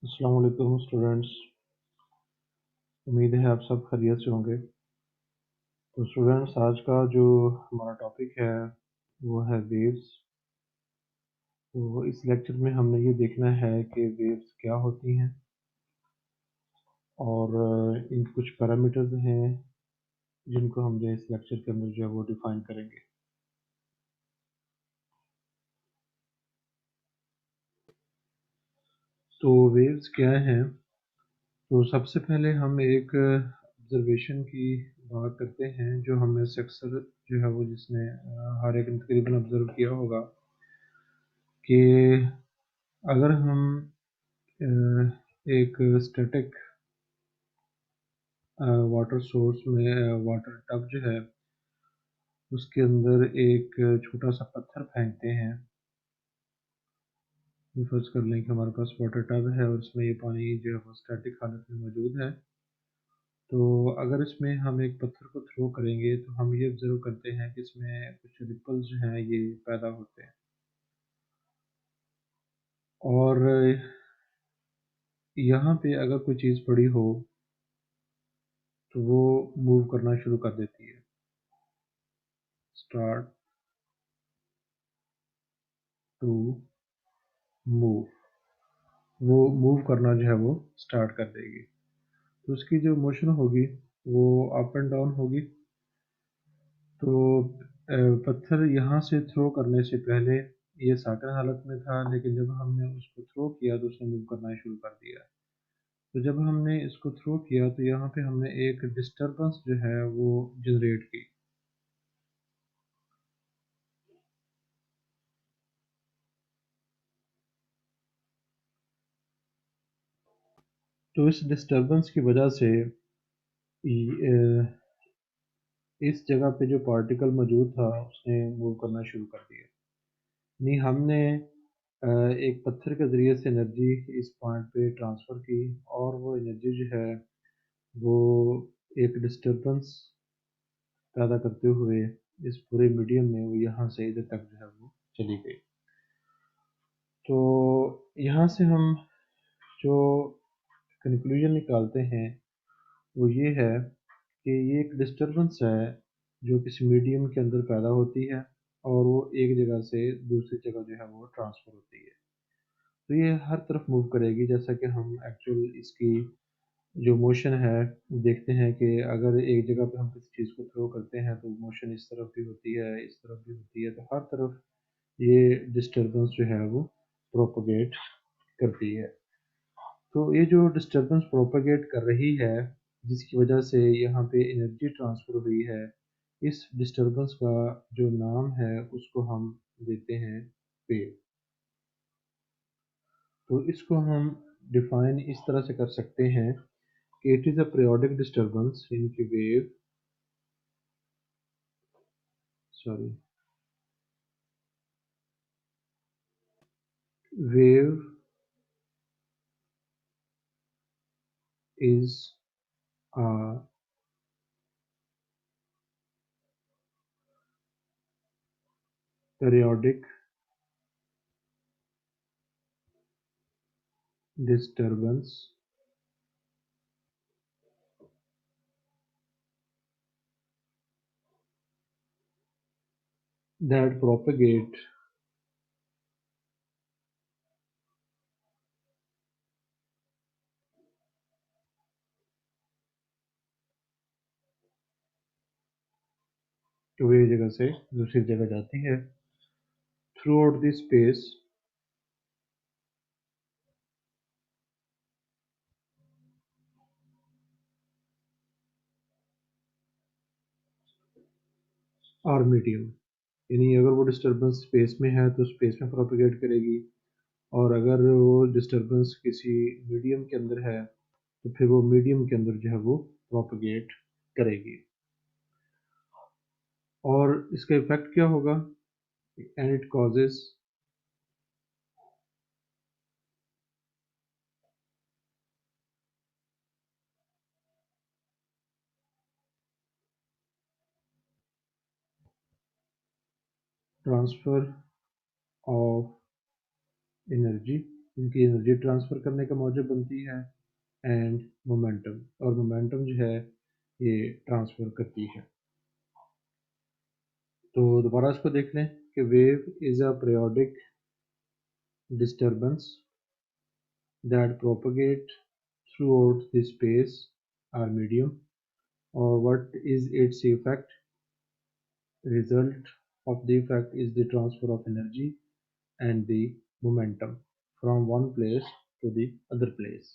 अस्सलाम वालेकुम स्टूडेंट्स। उम्मीद है आप सब खैरियत से होंगे। तो स्टूडेंट्स, आज का जो हमारा टॉपिक है वो है वेव्स। तो इस लेक्चर में हमने ये देखना है कि वेव्स क्या होती हैं और इनके कुछ पैरामीटर्स हैं जिनको हम जो है इस लेक्चर के अंदर जो है वो डिफाइन करेंगे। तो वेव्स क्या हैं? तो सबसे पहले हम एक ऑब्जर्वेशन की बात करते हैं जो हमें से अक्सर जो है वो जिसने हर एक ने तकरीबन ऑब्जर्व किया होगा कि अगर हम एक स्टैटिक वाटर सोर्स में वाटर टब जो है उसके अंदर एक छोटा सा पत्थर फेंकते हैं। फर्ज कर लें कि हमारे पास वाटर टब है और इसमें ये पानी जो है वो स्टैटिक हालत में मौजूद है। तो अगर इसमें हम एक पत्थर को थ्रो करेंगे तो हम ये ऑब्जर्व करते हैं कि इसमें कुछ रिपल्स जो हैं ये पैदा होते हैं और यहाँ पे अगर कोई चीज़ पड़ी हो तो वो मूव करना शुरू कर देती है। स्टार्ट टू मूव, वो मूव करना जो है वो स्टार्ट कर देगी। तो उसकी जो मोशन होगी वो अप एंड डाउन होगी। तो पत्थर यहाँ से थ्रो करने से पहले ये साकर हालत में था, लेकिन जब हमने उसको थ्रो किया तो उसने मूव करना शुरू कर दिया। तो जब हमने इसको थ्रो किया तो यहाँ पे हमने एक डिस्टरबेंस जो है वो जनरेट की। तो इस डिस्टरबेंस की वजह से इस जगह पे जो पार्टिकल मौजूद था उसने मूव करना शुरू कर दिया। नहीं, हमने एक पत्थर के ज़रिए से एनर्जी इस पॉइंट पे ट्रांसफ़र की और वो एनर्जी जो है वो एक डिस्टरबेंस पैदा करते हुए इस पूरे मीडियम में वो यहाँ से इधर तक जो है वो चली गई। तो यहाँ से हम जो कंक्लूजन निकालते हैं वो ये है कि ये एक डिस्टरबेंस है जो किसी मीडियम के अंदर पैदा होती है और वो एक जगह से दूसरी जगह जो है वो ट्रांसफ़र होती है। तो ये हर तरफ मूव करेगी, जैसा कि हम एक्चुअल इसकी जो मोशन है देखते हैं कि अगर एक जगह पे हम किसी चीज़ को थ्रो करते हैं तो मोशन इस तरफ भी होती है, इस तरफ भी होती है। तो हर तरफ ये डिस्टरबेंस जो है वो प्रोपोगेट करती है। तो ये जो डिस्टरबेंस प्रोपोगेट कर रही है जिसकी वजह से यहाँ पे एनर्जी ट्रांसफ़र हुई है, इस डिस्टरबेंस का जो नाम है उसको हम देते हैं वेव। तो इसको हम डिफाइन इस तरह से कर सकते हैं कि it is a periodic disturbance इनकी wave, sorry, wave is a periodic disturbance that propagate तो एक जगह से दूसरी जगह जाती है थ्रू आउट द स्पेस और मीडियम। यानी अगर वो डिस्टरबेंस स्पेस में है तो स्पेस में प्रोपेगेट करेगी, और अगर वो डिस्टरबेंस किसी मीडियम के अंदर है तो फिर वो मीडियम के अंदर जो है वो प्रोपेगेट करेगी। और इसका इफेक्ट क्या होगा? And it causes transfer of energy इनकी एनर्जी ट्रांसफ़र करने का मौजब बनती है, एंड मोमेंटम, और मोमेंटम जो है ये ट्रांसफ़र करती है। तो दोबारा इसको देख लें कि wave is a periodic disturbance that propagate throughout the space or medium, or what is its effect? Result of the effect is the transfer of energy and the momentum from one place to the other place,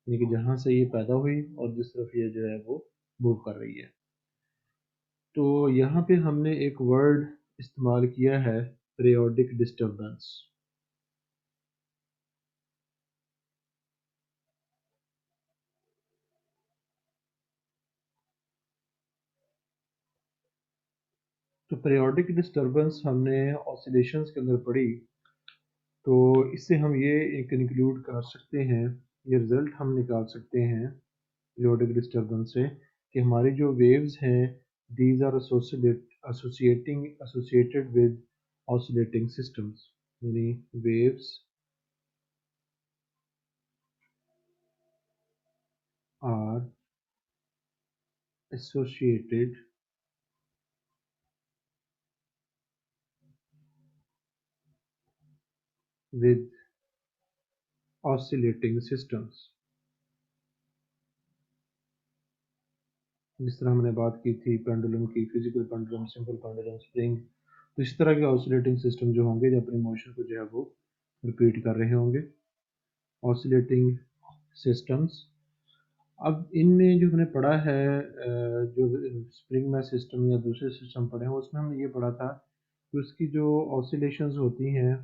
यानी कि जहाँ से ये पैदा हुई और जिस तरफ ये जो है वो मूव कर रही है। तो यहाँ पे हमने एक वर्ड इस्तेमाल किया है, पीरियोडिक डिस्टर्बेंस। तो पीरियोडिक डिस्टर्बेंस हमने ऑसिलेशंस के अंदर पढ़ी, तो इससे हम ये कंक्लूड कर सकते हैं, ये रिज़ल्ट हम निकाल सकते हैं पीरियोडिक डिस्टर्बेंस से, कि हमारी जो वेव्स हैं these are associated with oscillating systems, यानी waves are associated with oscillating systems. जिस तरह हमने बात की थी पेंडुलम की, physical pendulum, simple pendulum, spring, तो इस तरह के ऑसिलेटिंग सिस्टम जो होंगे जो अपनी मोशन को जो है वो रिपीट कर रहे होंगे, ऑसिलेटिंग सिस्टम्स। अब इनमें जो हमने पढ़ा है, जो स्प्रिंग में सिस्टम या दूसरे सिस्टम पढ़े हैं, उसमें हमने ये पढ़ा था कि उसकी जो ऑसिलेशंस होती हैं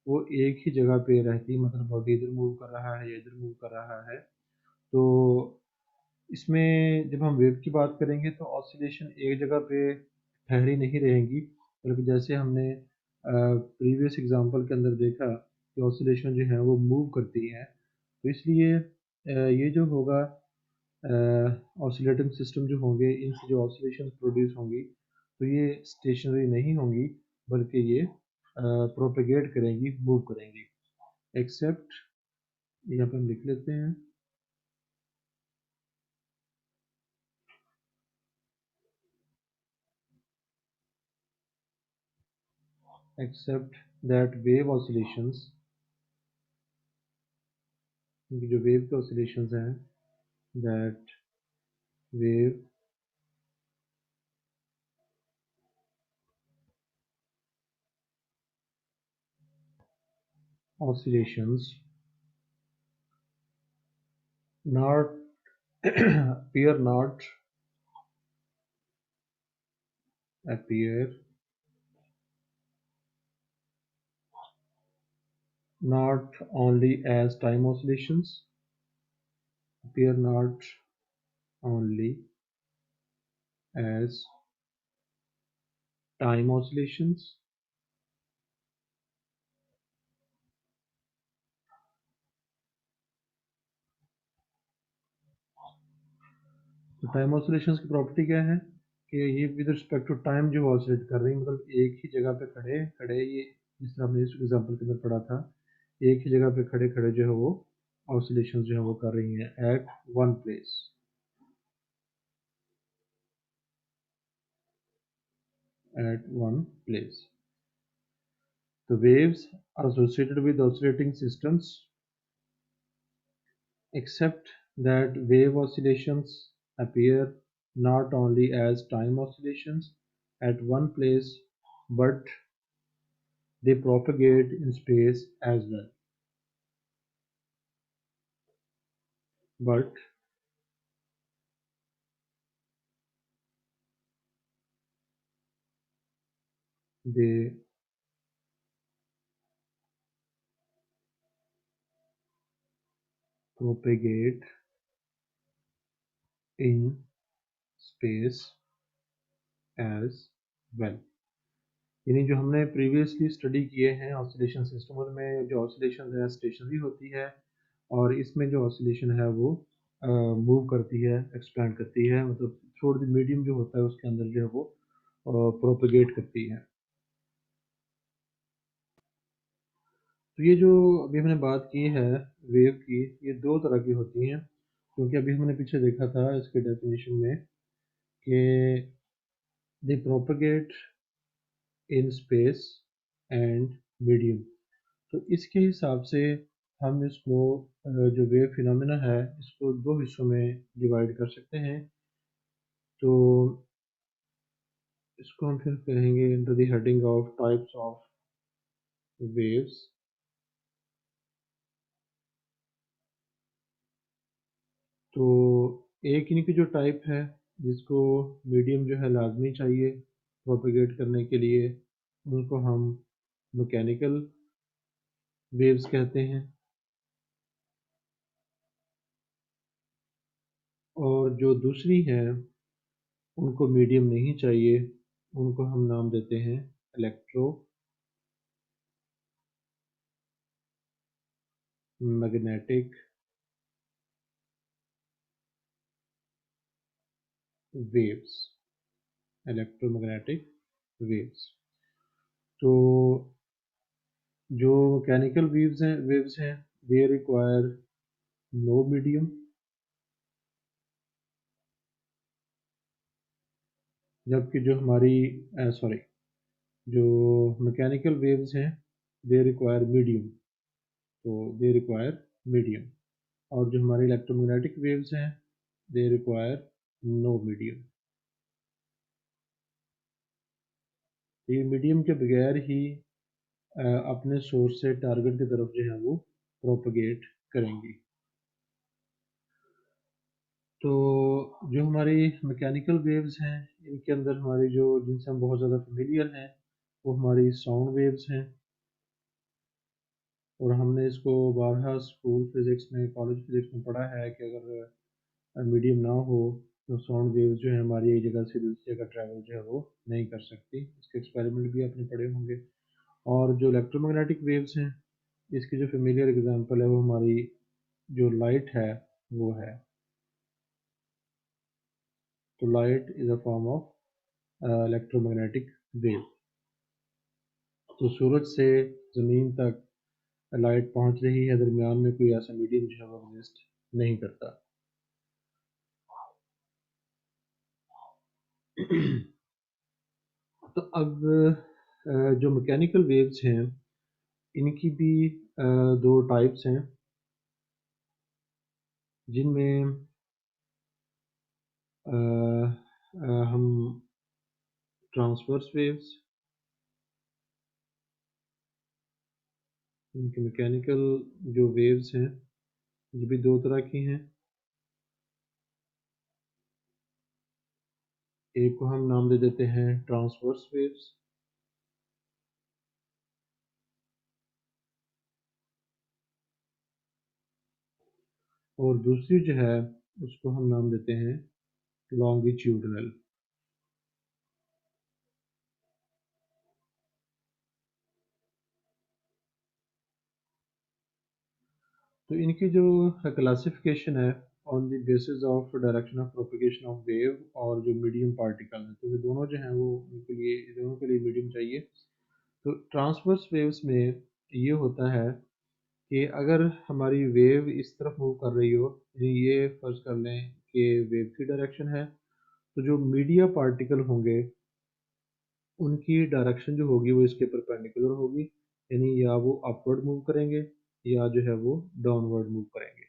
वो एक ही जगह पे रहती, मतलब बॉडी इधर मूव कर रहा है या इधर मूव कर रहा है। तो इसमें जब हम वेव की बात करेंगे तो ऑसिलेशन एक जगह पे ठहरी नहीं रहेंगी, बल्कि जैसे हमने प्रीवियस एग्जांपल के अंदर देखा कि ऑसिलेशन जो है वो मूव करती है। तो इसलिए ये जो होगा ऑसिलेटिंग सिस्टम जो होंगे, इनसे जो ऑसिलेशन प्रोड्यूस होंगी तो ये स्टेशनरी नहीं होंगी, बल्कि ये प्रोपेगेट करेंगी, मूव करेंगी। एक्सेप्ट, यहाँ पर हम लिख लेते हैं, एक्सेप्ट दैट वेव ऑसिलेशंस, क्योंकि जो वेव के ऑसिलेशंस हैं, that wave oscillations not appear not appear not only as time oscillations, appear not only as time oscillations, तो टाइम ऑसिलेशंस की प्रॉपर्टी क्या है कि ये विद रिस्पेक्ट टू टाइम जो ऑसिलेट कर रही है, मतलब एक ही जगह पे खड़े खड़े, ये जिस तरह हमने इस एग्जांपल के अंदर पढ़ा था, एक ही जगह पे खड़े खड़े जो है वो ऑसिलेशन जो है वो कर रही हैं at one place. At one place. The waves are associated with oscillating systems, except that wave oscillations appear not only as time oscillations at one place, but they propagate in space as well. But they propagate in space as well। यानी जो हमने previously study किए हैं oscillation system, उनमें जो oscillation है stationery होती है, और इसमें जो ऑसिलेशन है वो मूव करती है, एक्सपैंड करती है, मतलब थ्रू द मीडियम जो होता है उसके अंदर जो है वो प्रोपेगेट करती है। तो ये जो अभी हमने बात की है वेव की, ये दो तरह की होती हैं, क्योंकि अभी हमने पीछे देखा था इसके डेफिनेशन में कि they propagate in space and medium. तो इसके हिसाब से हम इसको जो वेव फिनोमेना है इसको दो हिस्सों में डिवाइड कर सकते हैं। तो इसको हम फिर कहेंगे under the heading of types of waves. तो एक इनकी जो टाइप है जिसको मीडियम जो है लाजमी चाहिए प्रोपेगेट करने के लिए, उनको हम मैकेनिकल वेव्स कहते हैं। और जो दूसरी हैं उनको मीडियम नहीं चाहिए, उनको हम नाम देते हैं electro magnetic waves. Electromagnetic waves. तो जो मैकेनिकल वेव्स हैं दे रिक्वायर नो मीडियम, जबकि जो हमारी सॉरी जो मैकेनिकल वेव्स हैं दे रिक्वायर मीडियम। तो दे रिक्वायर मीडियम। और जो हमारी इलेक्ट्रोमैग्नेटिक वेव्स हैं दे रिक्वायर नो मीडियम। ये मीडियम के बगैर ही अपने सोर्स से टारगेट की तरफ जो है वो प्रोपगेट करेंगी। तो जो हमारी मैकेनिकल वेव्स हैं इनके अंदर हमारी जो जिनसे हम बहुत ज़्यादा फेमिलियर हैं वो हमारी साउंड वेव्स हैं। और हमने इसको बारहा स्कूल फिज़िक्स में, कॉलेज फिज़िक्स में पढ़ा है कि अगर मीडियम ना हो तो साउंड वेव्स जो है हमारी एक जगह से दूसरी जगह ट्रैवल जो है वो नहीं कर सकती। इसके एक्सपेरिमेंट भी आपने पढ़े होंगे। और जो इलेक्ट्रोमैग्नेटिक वेव्स हैं इसकी जो फेमिलियर एग्जांपल है वो हमारी जो लाइट है वो है। तो light is a form of electromagnetic wave. तो सूरज से ज़मीन तक लाइट पहुंच रही है, दरमियान में कोई ऐसा मीडियम जो है वो एग्जिस्ट नहीं करता। तो अब जो मैकेनिकल वेव्स हैं इनकी भी दो टाइप्स हैं, जिनमें हम ट्रांसवर्स वेव्स, इनके मैकेनिकल जो वेव्स हैं ये भी दो तरह की हैं। एक को हम नाम दे देते हैं ट्रांसवर्स वेव्स, और दूसरी जो है उसको हम नाम देते हैं लॉन्गिट्यूडनल। तो इनकी जो क्लासिफिकेशन है on the basis of direction of propagation of wave और जो मीडियम पार्टिकल है, तो ये दोनों जो हैं वो उनके लिए, दोनों के लिए मीडियम चाहिए। तो ट्रांसवर्स वेव्स में ये होता है कि अगर हमारी वेव इस तरफ मूव कर रही हो, यानी ये फर्ज कर लें कि वेव की डायरेक्शन है, तो जो मीडिया पार्टिकल होंगे उनकी डायरेक्शन जो होगी वो इसके परपेंडिकुलर होगी, यानी या वो अपवर्ड मूव करेंगे या जो है वो डाउनवर्ड मूव करेंगे।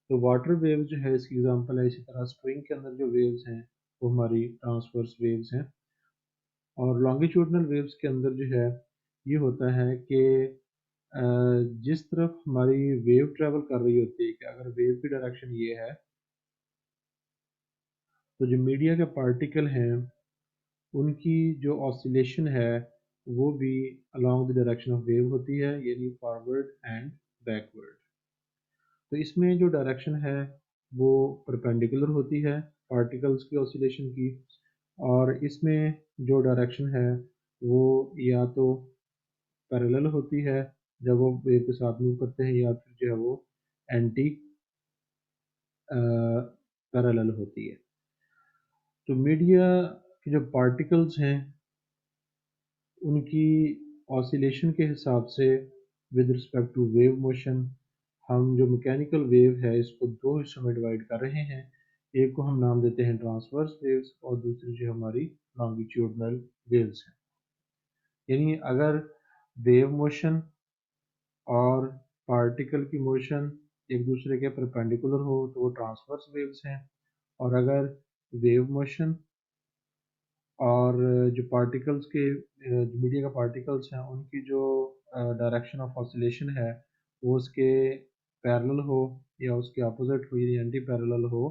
तो वाटर वेव जो है इसकी एग्जांपल है। इसी तरह स्प्रिंग के अंदर जो वेव्स हैं वो हमारी ट्रांसवर्स वेव्स हैं। और लॉन्गिट्यूडनल वेव्स के अंदर जो है ये होता है कि जिस तरफ हमारी वेव ट्रेवल कर रही होती है, कि अगर वेव की डायरेक्शन ये है तो जो मीडिया के पार्टिकल हैं उनकी जो ऑसिलेशन है वो भी along the direction of wave होती है, यानी फॉरवर्ड एंड बैकवर्ड। तो इसमें जो डायरेक्शन है वो परपेंडिकुलर होती है पार्टिकल्स की ऑसिलेशन की, और इसमें जो डायरेक्शन है वो या तो पैरेलल होती है जब वो वेव के साथ मूव करते हैं, या फिर जो है वो एंटी पैरेलल होती है। तो मीडिया के जो पार्टिकल्स हैं उनकी ऑसिलेशन के हिसाब से with respect to wave motion. हम जो मैकेनिकल वेव है इसको दो हिस्सों में डिवाइड कर रहे हैं। एक को हम नाम देते हैं ट्रांसवर्स वेव्स और दूसरी जो हमारी लॉन्गिट्यूडनल वेव्स हैं। यानी अगर वेव मोशन और पार्टिकल की मोशन एक दूसरे के परपेंडिकुलर हो तो वो ट्रांसवर्स वेव्स हैं, और अगर वेव मोशन और जो पार्टिकल्स के जो मीडिया का पार्टिकल्स हैं उनकी जो डायरेक्शन ऑफ ऑसिलेशन है वो उसके पैरेलल हो या उसके अपोजिट हो यानी एंटी पैरेलल हो,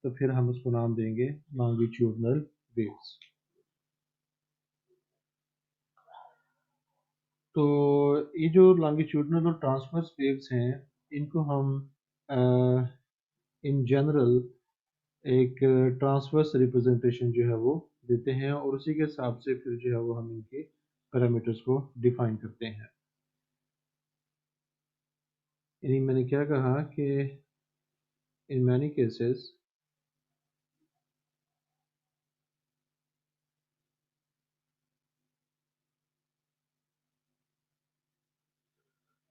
तो फिर हम उसको नाम देंगे लॉन्गिट्यूडनल वेव्स। तो ये जो लॉन्गिट्यूडनल और ट्रांसवर्स वेव्स हैं इनको हम इन जनरल एक ट्रांसवर्स रिप्रेजेंटेशन जो है वो देते हैं, और उसी के हिसाब से फिर जो है वो हम इनके पैरामीटर्स को डिफाइन करते हैं। यानी मैंने क्या कहा कि in many cases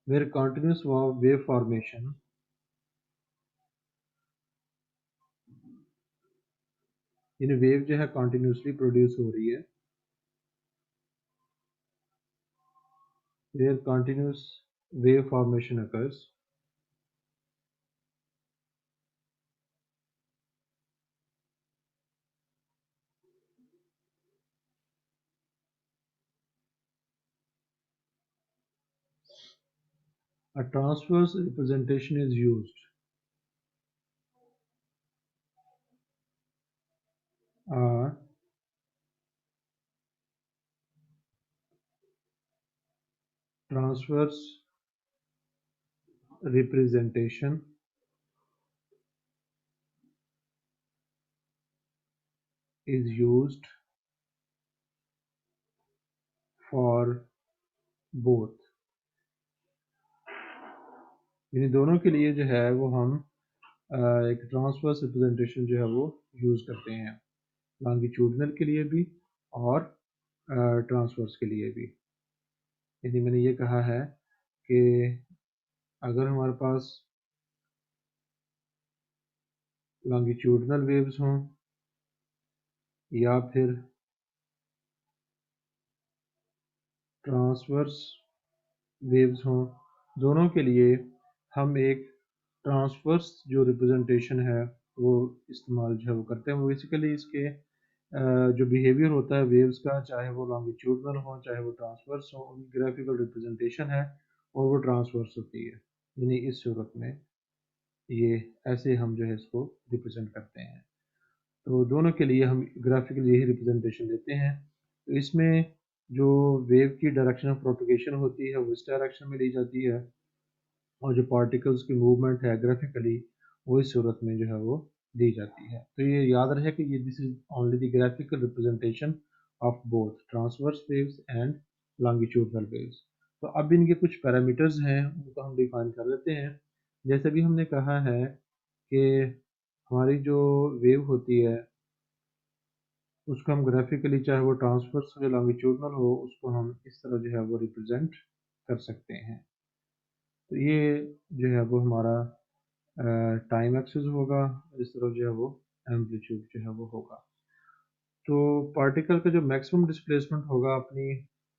where continuous wave formation यानी वेव जो है कंटिन्यूसली प्रोड्यूस हो रही है, where continuous wave formation occurs a transverse representation is used. A transverse representation is used for both। यानी दोनों के लिए जो है वो हम एक ट्रांसवर्स रिप्रेजेंटेशन जो है वो यूज़ करते हैं, लॉन्गिट्यूडनल के लिए भी और ट्रांसवर्स के लिए भी। यानी मैंने ये कहा है कि अगर हमारे पास लॉन्गिट्यूडनल वेव्स हों या फिर ट्रांसवर्स वेव्स हों, दोनों के लिए हम एक ट्रांसवर्स जो रिप्रेजेंटेशन है वो इस्तेमाल जो है वो करते हैं। वो बेसिकली इसके जो बिहेवियर होता है वेव्स का, चाहे वो लॉन्गिट्यूडनल हो चाहे वो ट्रांसवर्स हो, उनकी ग्राफिकल रिप्रेजेंटेशन है और वो ट्रांसवर्स होती है। यानी इस सूरत में ये ऐसे हम जो है इसको रिप्रेजेंट करते हैं। तो दोनों के लिए हम ग्राफिकल यही रिप्रेजेंटेशन देते हैं। तो इसमें जो वेव की डायरेक्शन ऑफ प्रोपगेशन होती है वो इस डायरेक्शन में ली जाती है, और जो पार्टिकल्स की मूवमेंट है ग्राफिकली वो इस सूरत में जो है वो दी जाती है। तो ये याद रहे कि ये this is only the graphical representation of both transverse waves and longitudinal waves. तो अब इनके कुछ पैरामीटर्स हैं उनको हम डिफाइन कर लेते हैं। जैसे भी हमने कहा है कि हमारी जो वेव होती है उसको हम ग्राफिकली चाहे वो ट्रांसवर्स हो या लॉन्गिट्यूडनल हो उसको हम इस तरह जो है वो रिप्रेजेंट कर सकते हैं। तो ये जो है वो हमारा टाइम एक्सिस होगा, इस तरह जो है वो एम्पलीट्यूड जो है वो होगा। तो पार्टिकल का जो मैक्सिमम डिस्प्लेसमेंट होगा अपनी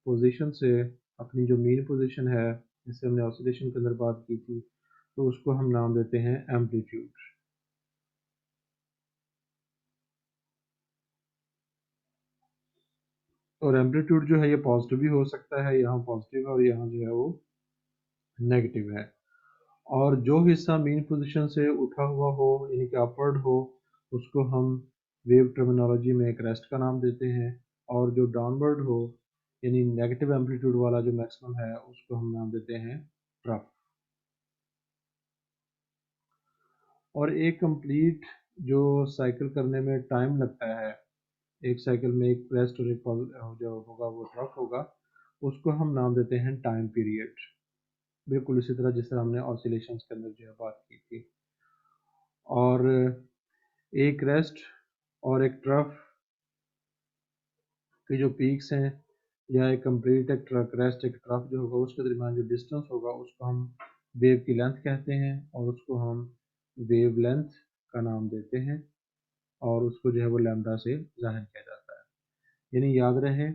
पोजीशन से, अपनी जो मेन पोजीशन है जिससे हमने ऑसिलेशन के अंदर बात की थी, तो उसको हम नाम देते हैं एम्पलीट्यूड। और एम्पलीट्यूड जो है ये पॉजिटिव भी हो सकता है, यहाँ पॉजिटिव है और यहाँ जो है वो नेगेटिव है। और जो हिस्सा मेन पोजीशन से उठा हुआ हो यानी कि अपवर्ड हो उसको हम वेव टर्मिनोलॉजी में एक रेस्ट का नाम देते हैं, और जो डाउनवर्ड हो यानी नेगेटिव एम्पलीट्यूड वाला जो मैक्सिमम है उसको हम नाम देते हैं ट्रफ। और एक कंप्लीट जो साइकिल करने में टाइम लगता है, एक साइकिल में एक रेस्ट और एक जो होगा वो ट्रफ होगा, उसको हम नाम देते हैं टाइम पीरियड। बिल्कुल इसी तरह जिस तरह हमने ऑसिलेशंस के अंदर जो है बात की थी। और एक रेस्ट और एक ट्रफ के जो पीक्स हैं या एक कंप्लीट एक क्रेस्ट एक ट्रफ जो होगा उसके दरमियान जो डिस्टेंस होगा उसको हम वेव की लेंथ कहते हैं और उसको हम वेव लेंथ का नाम देते हैं और उसको जो है वो लैम्डा से जाहिर किया जाता है। यानी याद रहे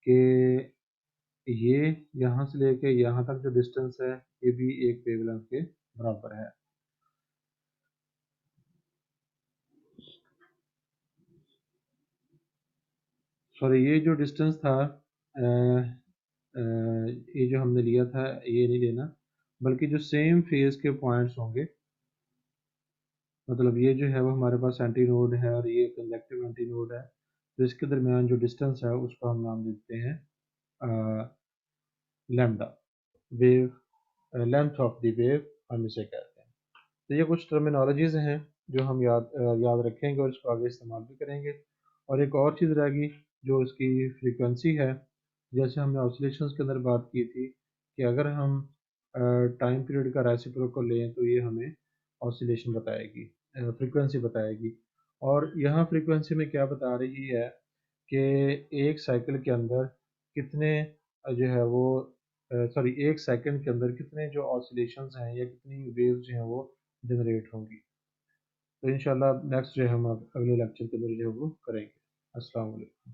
कि ये यहाँ से लेके यहाँ तक जो डिस्टेंस है ये भी एक वेवलेंथ के बराबर है। सॉरी, ये जो डिस्टेंस था ये जो हमने लिया था ये नहीं लेना, बल्कि जो सेम फेज के पॉइंट्स होंगे, मतलब ये जो है वो हमारे पास एंटी नोड है और ये कंजक्टिव एंटी नोड है, तो इसके दरमियान जो डिस्टेंस है उसको हम नाम देते हैं lambda, wave length of the wave हम इसे कहते हैं। तो ये कुछ टर्मिनोलॉजीज हैं जो हम याद रखेंगे और इसको आगे इस्तेमाल भी करेंगे। और एक और चीज़ रहेगी जो इसकी फ्रीक्वेंसी है, जैसे हमने ऑसिलेशंस के अंदर बात की थी कि अगर हम टाइम पीरियड का रेसिप्रोकल लें तो ये हमें ऑसिलेशन बताएगी, फ्रीक्वेंसी बताएगी। और यहाँ फ्रीक्वेंसी में क्या बता रही है कि एक साइकिल के अंदर कितने जो है वो सॉरी एक सेकंड के अंदर कितने जो ऑसिलेशंस हैं या कितनी वेव्स जो हैं वो जनरेट होंगी। तो इंशाल्लाह नेक्स्ट जो है हम अगले लेक्चर के अंदर जो है वो करेंगे। अस्सलाम वालेकुम।